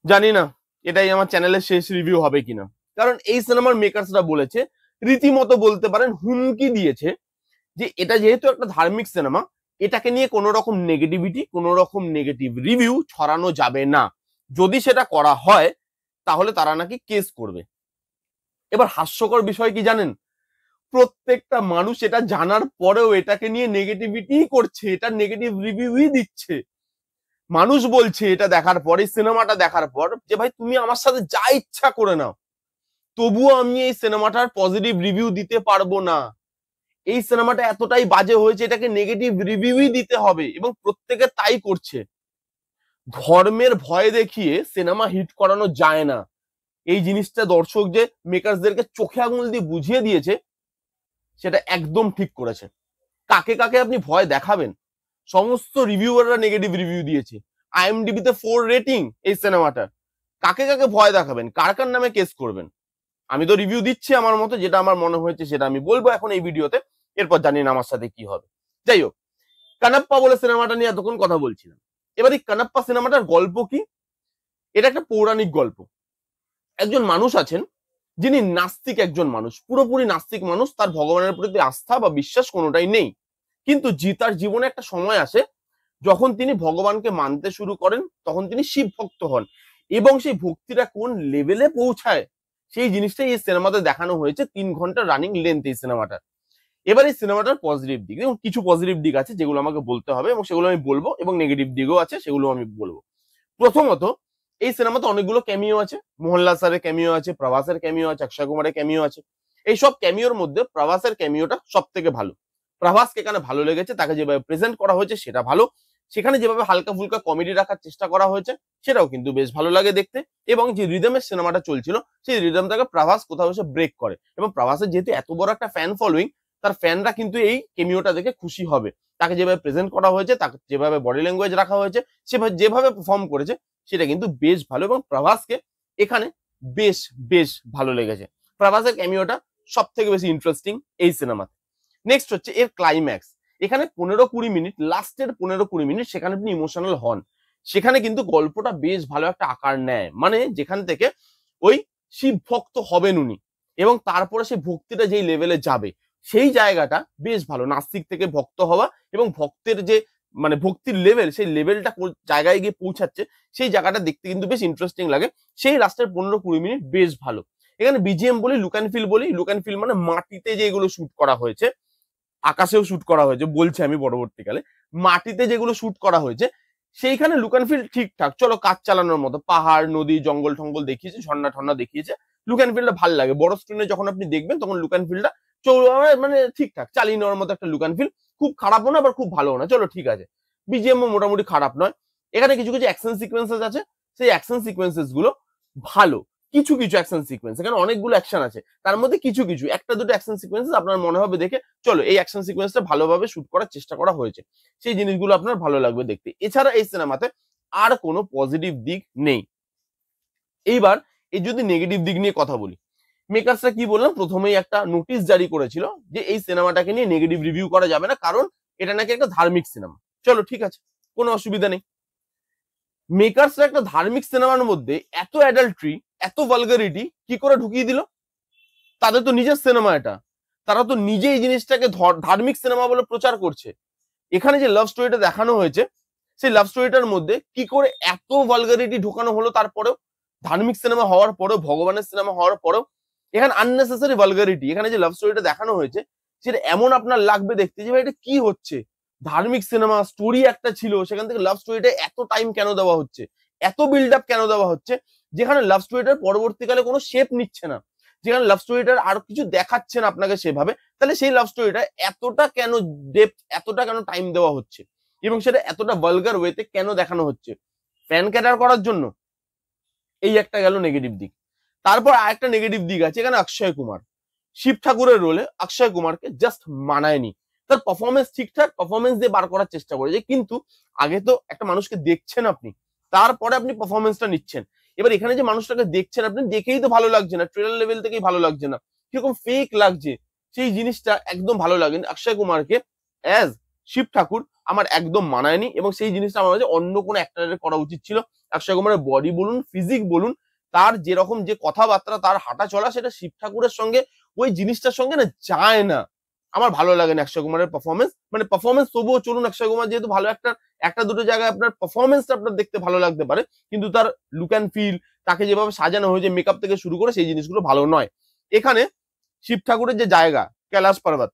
জানি না এটাই আমার চ্যানেলের শেষ রিভিউ হবে কিনা, কারণ এই সিনেমার মেকার্সরা বলেছে, রীতিমতো বলতে পারেন হুমকি দিয়েছে, যে এটা যেহেতু একটা ধার্মিক সিনেমা, এটাকে নিয়ে কোনো রকম নেগেটিভিটি, কোনো রকম নেগেটিভ রিভিউ ছড়ানো যাবে না। যদি সেটা করা হয় তাহলে তারা নাকি কেস করবে। এবার হাস্যকর বিষয় কি জানেন, প্রত্যেকটা মানুষ এটা জানার পরেও এটাকে নিয়ে নেগেটিভিটি করছে, এটা নেগেটিভ রিভিউই দিচ্ছে। মানুষ বলছে এটা দেখার পর, এই সিনেমাটা দেখার পর, যে ভাই তুমি আমার সাথে যা ইচ্ছা করে নাও, তবুও আমি এই সিনেমাটার পজিটিভ রিভিউ দিতে পারবো না। এই সিনেমাটা এতটাই বাজে হয়েছে, এটাকে নেগেটিভ রিভিউই দিতে হবে, এবং প্রত্যেকে তাই করছে। ধর্মের ভয় দেখিয়ে সিনেমা হিট করানো যায় না। এই জিনিসটা দর্শক যে মেকার্সদেরকে চোখে আঙুল দিয়ে বুঝিয়ে দিয়েছে, সেটা একদম ঠিক করেছে। কাকে কাকে আপনি ভয় দেখাবেন? সমস্ত রিভিউয়াররা নেগেটিভ রিভিউ দিয়েছে। আইএমডিবি তে 4 রেটিং এই সিনেমাটার। কাকে কাকে ভয় দেখাবেন? কার কার নামে কেস করবেন? আমি তো রিভিউ দিচ্ছি আমার মতো, যেটা আমার মনে হয়েছে সেটা আমি বলবো এখন এই ভিডিওতে। এরপর জানি না আমার সাথে কি হবে। যাই হোক, কানাপ্পা বলে সিনেমাটা নিয়ে এতক্ষণ কথা বলছিলাম। এবার এই কানাপ্পা সিনেমাটার গল্প কি? এটা একটা পৌরাণিক গল্প। একজন মানুষ আছেন, যিনি নাস্তিক, একজন মানুষ, পুরোপুরি নাস্তিক মানুষ, তার ভগবানের প্রতি আস্থা বা বিশ্বাস কোনোটাই নেই। কিন্তু তার জীবনে একটা সময় আসে যখন তিনি ভগবানকে মানতে শুরু করেন, তখন তিনি শিব ভক্ত হন, এবং সেই ভক্তিটা কোন লেভেলে পৌঁছায় সেই জিনিসটাই এই সিনেমাতে দেখানো হয়েছে। 3 ঘন্টা রানিং লেন্থ এই সিনেমাটা। এবার এই সিনেমাটার পজিটিভ দিক, এবং কিছু পজিটিভ দিক আছে যেগুলো আমাকে বলতে হবে, এবং সেগুলো আমি বলবো, এবং নেগেটিভ দিকও আছে সেগুলো আমি বলবো। প্রথমত, এই সিনেমাতে অনেকগুলো ক্যামিও আছে। মোহনলাল স্যারের ক্যামিও আছে, প্রভাসের ক্যামিও আছে, অক্ষয় কুমারের ক্যামিও আছে। এই সব ক্যামিওর মধ্যে প্রভাসের ক্যামিওটা সব থেকে ভালো। প্রভাসকে এখানে ভালো লেগেছে, তাকে যেভাবে প্রেজেন্ট করা হয়েছে সেটা ভালো। সেখানে যেভাবে হালকা ফুলকা কমেডি রাখার চেষ্টা করা হয়েছে সেটাও কিন্তু বেশ ভালো লাগে দেখতে। এবং যে রিদমের সিনেমাটা চলছিল, সেই রিদমটাকে প্রভাস কোথাও এসে ব্রেক করে, এবং প্রভাসের যেহেতু এত বড় একটা ফ্যান ফলোইং, তার ফ্যানরা কিন্তু এই কেমিওটা দেখে খুশি হবে। তাকে যেভাবে প্রেজেন্ট করা হয়েছে, তাকে যেভাবে বডি ল্যাঙ্গুয়েজ রাখা হয়েছে, সেভাবে যেভাবে পারফর্ম করেছে, সেটা কিন্তু বেশ ভালো, এবং প্রভাসকে এখানে বেশ বেশ ভালো লেগেছে। প্রভাসের ক্যামিওটা সব থেকে বেশি ইন্টারেস্টিং এই সিনেমাতে। নেক্সট হচ্ছে এর ক্লাইম্যাক্স। এখানে 15-20 মিনিট, লাস্টের 15-20 মিনিট সেখানে আপনি ইমোশনাল হন। সেখানে কিন্তু গল্পটা বেশ ভালো একটা আকার নেয়, মানে যেখান থেকে ওই শিব ভক্ত হবেন উনি, এবং তারপরে সেই ভক্তিটা যেই লেভেলে যাবে, সেই জায়গাটা বেশ ভালো। নাস্তিক থেকে ভক্ত হওয়া, এবং ভক্তের যে মানে ভক্তির লেভেল, সেই লেভেলটা জায়গায় গিয়ে পৌঁছাচ্ছে, সেই জায়গাটা দেখতে কিন্তু বেশ ইন্টারেস্টিং লাগে। সেই লাস্টের 15-20 মিনিট বেশ ভালো। এখানে বিজিএম বলি, লুক অ্যান্ড ফিল বলি, লুক অ্যান্ড ফিল মানে মাটিতে যেগুলো শুট করা হয়েছে, আকাশেও শুট করা হয়েছে বলছে আমি পরবর্তীকালে, মাটিতে যেগুলো শুট করা হয়েছে সেইখানে লুক অ্যান্ড ফিল ঠিকঠাক, চলো কাজ চালানোর মতো। পাহাড়, নদী, জঙ্গল টঙ্গল দেখিয়েছে, ঝর্ণা ঠর্ণা দেখিয়েছে। লুক অ্যান্ড ফিলটা ভালো লাগে। বড় স্ক্রিনে যখন আপনি দেখবেন তখন লুক অ্যান্ড ফিলটা মানে ঠিকঠাক চালিয়ে নেওয়ার মতো একটা লুক অ্যান্ড ফিল। খুব খারাপও না, আবার খুব ভালো না, চলো ঠিক আছে। বিজিএমও মোটামুটি খারাপ নয়। এখানে কিছু কিছু অ্যাকশন সিকোয়েন্সেস আছে, সেই অ্যাকশন সিকোয়েন্সেস গুলো ভালো। কিছু কিছু অ্যাকশন সিকোয়েন্স, এখানে অনেকগুলো অ্যাকশন আছে, তার মধ্যে কিছু কিছু একটা দুটো অ্যাকশন সিকোয়েন্সেস আপনার মনে হবে দেখে, চলো এই অ্যাকশন সিকোয়েন্সটা ভালোভাবে শুট করার চেষ্টা করা হয়েছে, সেই জিনিসগুলো আপনার ভালো লাগবে দেখতে। এছাড়া এই সিনেমাতে আর কোনো পজিটিভ দিক নেই। এইবার এই যদি নেগেটিভ দিক নিয়ে কথা বলি, মেকার্সরা কি বললাম, প্রথমেই একটা নোটিশ জারি করেছিল যে এই সিনেমাটাকে নিয়ে নেগেটিভ রিভিউ করা যাবে না, কারণ এটা নাকি একটা ধার্মিক সিনেমা। চলো ঠিক আছে, কোনো অসুবিধা নেই। মেকার্সরা একটা ধার্মিক সিনেমার মধ্যে এত অ্যাডাল্ট্রি, এত ভালগারিটি কি করে ঢুকিয়ে দিল? তাদের তো নিজের সিনেমা এটা, তারা তো নিজে এই জিনিসটাকে ধার্মিক সিনেমা বলে প্রচার করছে। এখানে যে লাভ স্টোরিটা দেখানো হয়েছে, সেই লাভ স্টোরিটার মধ্যে কি করে এত ভালগারিটি ঢোকানো হলো? তারপরেও ধার্মিক সিনেমা হওয়ার পরেও, ভগবানের সিনেমা হওয়ার পরেও এখানে আননেসেসারি ভালগারিটি। এখানে যে লাভ স্টোরিটা দেখানো হয়েছে সেটা এমন আপনার লাগবে দেখতে যে ভাই এটা কি হচ্ছে। ধার্মিক সিনেমা, স্টোরি একটা ছিল, সেখান থেকে লাভ স্টোরিটা এত টাইম কেন দেওয়া হচ্ছে, এত বিল্ড আপ কেন দেওয়া হচ্ছে, যেখানে লাভ স্টোরিটার পরবর্তীকালে কোনো শেপ নিচ্ছে না, যেখানে লাভ স্টোরিটার আর কিছু দেখাচ্ছে না আপনাকে সেভাবে, তাহলে সেই লাভ স্টোরিটা এতটা কেন ডেপথ, এতটা কেন টাইম দেওয়া হচ্ছে, এবং সেটা এতটা ভালগার ওয়েতে কেন দেখানো হচ্ছে? ফ্যান ক্যাটার করার জন্য? এই একটা গেল নেগেটিভ দিক। তারপর আরেকটা নেগেটিভ দিক আছে, এখানে অক্ষয় কুমার শিব ঠাকুরের রোলে অক্ষয় কুমারকে জাস্ট মানায়নি। তার পারফরমেন্স ঠিকঠাক, পারফরমেন্স দিয়ে বার করার চেষ্টা করেছে, কিন্তু আগে তো একটা মানুষকে দেখছেন আপনি, তারপরে আপনি পারফরমেন্সটা নিচ্ছেন। এবার এখানে যে মানুষটাকে দেখছেন আপনি, দেখেই তো ভালো লাগছে না, ট্রেলার লেভেল থেকেই ভালো লাগছে না, কিরকম ফেক লাগছে, সেই জিনিসটা একদম ভালো লাগেনি। অক্ষয় কুমারকে অ্যাজ শিব ঠাকুর আমার একদম মানায়নি, এবং সেই জিনিসটা আমার কাছে অন্য কোনো অ্যাক্টরের করা উচিত ছিল। অক্ষয় কুমারের বডি বলুন, ফিজিক বলুন, তার যেরকম যে কথাবার্তা, তার হাঁটা চলা, সেটা শিব ঠাকুরের সঙ্গে ওই জিনিসটার সঙ্গে না যায় না। আমার ভালো লাগে না অক্ষয় কুমারের পারফরমেন্স, মানে পারফরমেন্স তবুও চলুন, অক্ষয় কুমার যেহেতু ভালো একটা, একটা দুটো জায়গায় আপনার পারফরমেন্সটা আপনার দেখতে ভালো লাগতে পারে, কিন্তু তার লুক অ্যান্ড ফিল, তাকে যেভাবে সাজানো হয়েছে মেকআপ থেকে শুরু করে, সেই জিনিসগুলো ভালো নয়। এখানে শিব ঠাকুরের যে জায়গা কৈলাস পর্বত,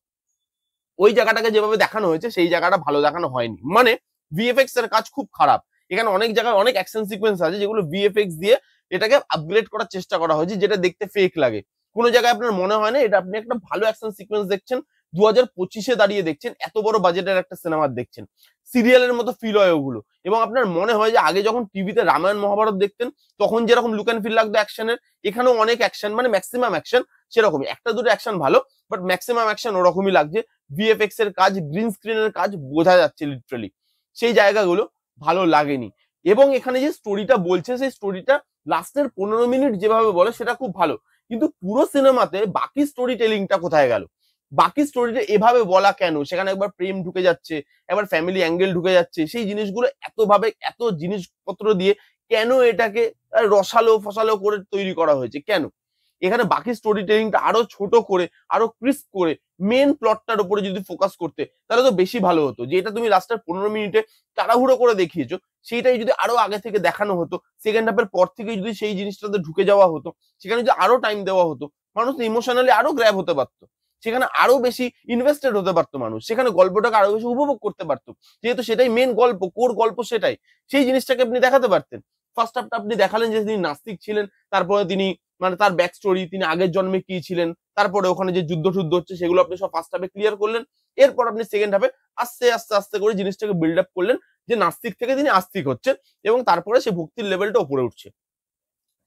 ওই জায়গাটাকে যেভাবে দেখানো হয়েছে সেই জায়গাটা ভালো দেখানো হয়নি, মানে ভিএফএক্স এর কাজ খুব খারাপ। এখানে অনেক জায়গায় অনেক অ্যাকশন সিকোয়েন্স আছে যেগুলো ভিএফএক্স দিয়ে এটাকে আপগ্রেড করার চেষ্টা করা হয়েছে, যেটা দেখতে ফেক লাগে। কোনো জায়গায় আপনার মনে হয় না এটা আপনি একটা ভালো অ্যাকশন সিকোয়েন্স দেখছেন, 2025-এ দাঁড়িয়ে দেখছেন, এত বড় বাজেটের একটা সিনেমা দেখছেন, সিরিয়ালের মতো ফিল হয় ওগুলো। এবং আপনার মনে হয় যে আগে যখন টিভিতে রামায়ণ মহাভারত দেখতেন তখন যেরকম লুক অ্যান্ড ফিল লাগতো অ্যাকশনের, এখানেও অনেক অ্যাকশন, মানে ম্যাক্সিমাম অ্যাকশন সেরকমই, একটা দুটো অ্যাকশন ভালো, বাট ম্যাক্সিমাম অ্যাকশন ওরকমই লাগছে। ভিএফএক্স এর কাজ, গ্রিন স্ক্রিনের কাজ বোঝা যাচ্ছে লিটারালি, সেই জায়গাগুলো ভালো লাগেনি। এবং এখানে যে স্টোরিটা বলছে, সেই স্টোরিটা লাস্টের 15 মিনিট যেভাবে বলে সেটা খুব ভালো, কিন্তু পুরো সিনেমাতে বাকি স্টোরি টেলিংটা কোথায় গেল? বাকি স্টোরিটা এভাবে বলা কেন? সেখানে একবার প্রেম ঢুকে যাচ্ছে, একবার ফ্যামিলি অ্যাঙ্গেল ঢুকে যাচ্ছে, সেই জিনিসগুলো এতভাবে এত জিনিসপত্র দিয়ে কেন এটাকে রসালো ফসালো করে তৈরি করা হয়েছে কেন? এখানে বাকি স্টোরি টেলিংটা আরো ছোট করে, আরো ক্রিস্প করে মেন প্লটটার উপরে যদি ফোকাস করতে, তাহলে তো বেশি ভালো হতো। যেটা তুমি লাস্টের 15 মিনিটে তাড়াহুড়ো করে দেখিয়েছো, সেইটাই যদি আরো আগে থেকে দেখানো হতো, সেকেন্ড হাফের পর থেকে যদি সেই জিনিসটাতে ঢুকে যাওয়া হতো, সেখানে যদি আরো টাইম দেওয়া হতো, মানুষ ইমোশনালি আরো গ্র্যাব হতে পারতো, সেখানে আরো বেশি ইনভেস্টেড হতে পারতো মানুষ, সেখানে গল্পটাকে আরো বেশি উপভোগ করতে পারতো, যেহেতু সেটাই মেন গল্প, কোর গল্প সেটাই, সেই জিনিসটাকে আপনি দেখাতে পারতেন। ফার্স্ট হাফটা আপনি দেখালেন যে তিনি নাস্তিক ছিলেন, তারপরে তিনি, মানে তার ব্যাক স্টোরি, তিনি আগের জন্মে কি ছিলেন, তারপরে ওখানে যে যুদ্ধ টুদ্ধ হচ্ছে সেগুলো আপনি সব ফার্স্ট হাফে ক্লিয়ার করলেন। এরপর আপনি সেকেন্ড হাফে আস্তে আস্তে আস্তে করে জিনিসটাকে বিল্ড আপ করলেন, যে নাস্তিক থেকে তিনি আস্তিক হচ্ছেন, এবং তারপরে সে ভক্তির লেভেলটা উপরে উঠছে।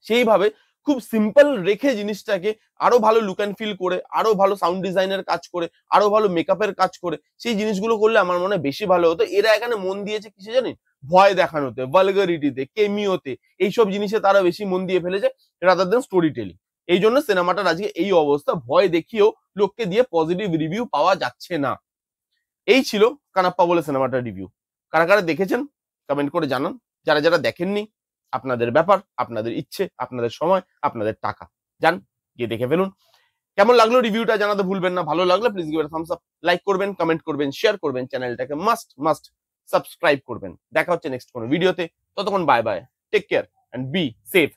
সেইভাবে খুব সিম্পল রেখে জিনিসটাকে আরো ভালো লুক অ্যান্ড ফিল করে, আরো ভালো সাউন্ড ডিজাইনের কাজ করে, আরো ভালো মেকআপের কাজ করে, সেই জিনিসগুলো করলে আমার মনে হয় বেশি ভালো হতো। এরা এখানে মন দিয়েছে কিসে জানেন? ভয় দেখানোতে, ভালগারিটিতে, কেমিওতে, এইসব জিনিসে তারা বেশি মন দিয়ে ফেলেছে রাদার দেন স্টোরি টেলিং। এই জন্য সিনেমাটার আজকে এই অবস্থা, ভয় দেখিয়েও লোককে দিয়ে পজিটিভ রিভিউ পাওয়া যাচ্ছে না। এই ছিল কানাপ্পা বলে সিনেমাটার রিভিউ। কারা কারা দেখেছেন কমেন্ট করে জানান, যারা যারা দেখেননি আপনাদের ব্যাপার, আপনাদের ইচ্ছে, আপনাদের সময়, আপনাদের টাকা, যান গিয়ে দেখে ফেলুন। কেমন লাগলো রিভিউটা জানাতে ভুলবেন না। ভালো লাগলে please give it a Thums up, like করবেন, কমেন্ট করবেন, শেয়ার করবেন, চ্যানেলটাকে মাস্ট মাস্ট সাবস্ক্রাইব করবেন। দেখা হচ্ছে নেক্সট কোনো ভিডিওতে, ততক্ষণ bye bye, take care and be safe.